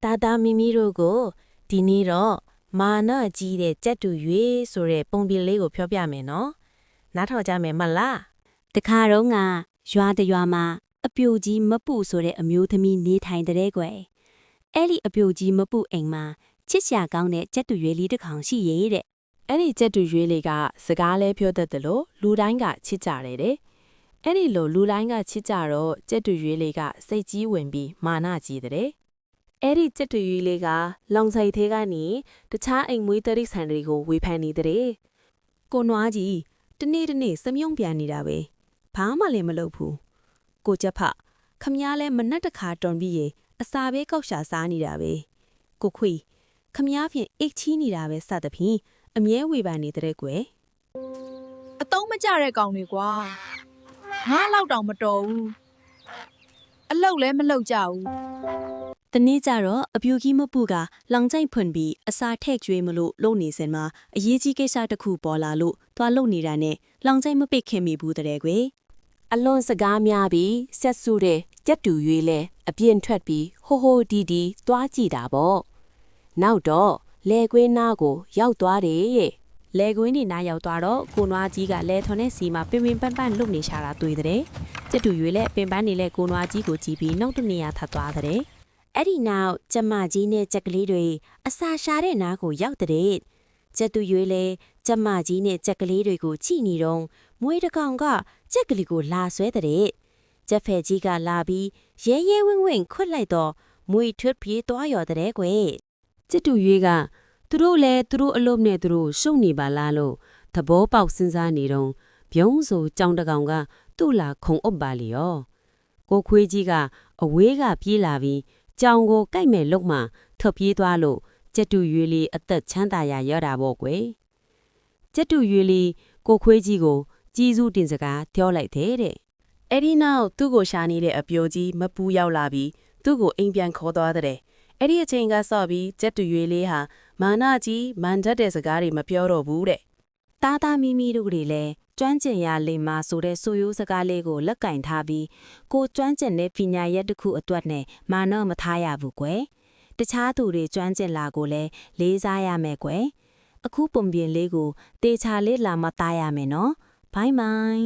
တာတာမီမီတို့ကိုဒီနေ့တော့မာနကြီးတဲ့ကြက်တူရွေဆိုတဲ့ပုံပြင်လေးကိုပြောပြမယ်နော်နားထောင်ကြမယ်မလား တခါတော့ငါရွာတရွာမှာအပြိုကြီးမပူဆိုတဲ့အမျိုးသမီးနေထိုင်တဲ့ကွယ်အဲ့ဒီအပြိုကြီးမပူအိမ်မှာချစ်ရှာကောင်းတဲ့ကြက်တူရွေလေးတစ်ကောင်ရှိရဲ့တဲ့ အဲ့ဒီကြက်တူရွေလေးကစကားလဲပြောတတ်တယ်လို့လူတိုင်းကချစ်ကြတယ်တဲ့အဲ့ဒီလိုလူတိုင်းကချစ်ကြတော့ကြက်တူရွေလေးကစိတ်ကြီးဝင်ပြီးမာနကြီးတဲ့အဲ့ဒီကြက်တူရွေလေးကလောင်ဆိုင်သေးကနေတခြားအိမ်မွေးတရိษံတွေကိုဝေဖန်နေတဲ့ကိုနွားကြီးတနေ့စမြုံပြန်နေတာပဲဘာမှလည်းမလုပ်ဘူးကိုချက်ဖခမည်းလဲမနှက်တခါတွန်ပြီးရင်အစာပဲကောက်ရှာစားနေတာပဲကိုခွေခမည်းဖြင့်အိတ်ချီးနေတာပဲစသဖြင့်အမြဲဝေဖန်နေတဲ့ကွယ် အတုံးမကြတဲ့ကောင်တွေကွာငါလောက်တောင်မတော်ဘူးအလောက်လည်းမလောက်ကြဘူး တနေ့ကျတော့အပြိုကြီးမပူကလောင်ကျိုင်ဖွန်ပြီးအစာထက်ကျွေးမလို့လုံနေစင်မှာအရေးကြီးကိစ္စတစ်ခုပေါ်လာလို့သွားလုံနေတာနဲ့လောင်ကျိုင်မပိတ်ခင်မိဘူးတဲ့ကွယ် အလွန်စကားများပြီးဆက်ဆူတဲ့ကြက်တူရွေးလဲအပြင်းထွက်ပြီးဟိုဒီဒီသွားကြည့်တာပေါ့နောက်တော့လဲကွင်းနားကိုရောက်သွားတယ်ရဲ့လဲကွင်းနေနားရောက်သွားတော့ကိုနွားကြီးကလဲထွန်တဲ့စီမှာပင်ပန်လှုပ်နေရှာတာတွေ့တဲ့ကြက်တူရွေးလဲပင်ပန်းနေလဲကိုနွားကြီးကိုကြည့်ပြီးနောက်တနေရာထပ်သွားတဲ့အဲ့ဒီနောက်ကျမကြီးနဲ့ကြက်ကလေးတွေအစာရှာတဲ့နားကိုရောက်တဲ့ကြက်တူရွေးလဲကျမကြီးနဲ့ကြက်ကလေးတွေကိုကြည့်နေတော့မွေးတကောင်ကကြက်ကလေးကိုလာဆွဲတဲ့ကြက်ဖဲကြီးကလာပြီးရဲဝင်းခွတ်လိုက်တော့မွေထွတ်ပြေးသွားရော်တဲ့ကွယ်ကြက်တူရွေးကသူတို့လဲသူတို့အလုပ်နဲ့သူတို့ရှုံနေပါလားလို့သဘောပေါက်စဉ်းစားနေတော့ဗျုံးဆိုကြောင်တကောင်ကသူ့လာခုံအုပ်ပါလေရောကိုခွေးကြီးကအဝေးကပြေးလာပြီးကြောင်ကိုကြိုက်မဲ့လုံမှထွက်ပြေးသွားလို့ကြက်တူရွေးလေးအသက်ချမ်းသာရရတာပေါ့ကွယ်ကြက်တူရွေးလေးကိုခွေးကြီးကိုကြီးစုတင်စကားပြောလိုက်တဲ့အဲ့ဒီနောက်သူ့ကိုရှာနေတဲ့အပြိုကြီးမပူးရောက်လာပြီးသူ့ကိုအိမ်ပြန်ခေါ်သွားတဲ့အဲ့ဒီအချိန်ကစော့ပြီးကြက်တူရွေးလေးဟာမာနကြီးမန်တတ်တဲ့စကားတွေမပြောတော့ဘူးတဲ့တာတာမီမီတို့တွေလည်းကျွမ်းကျင်ရလိမ့်မာဆိုတဲ့ဆိုရိုးစကားလေးကိုလက်ကင်ထားပြီးကိုကျွမ်းကျင်တဲ့ပညာရက်တစ်ခုအတွက်နဲ့မာနမထားရဘူးကွယ်တခြားသူတွေကျွမ်းကျင်လာကိုလည်းလေးစားရမယ်ကွယ်အခုပုံပြင်လေးကိုတေချာလေးလာမသားရမယ်နော်ဘိုင်ဘိုင်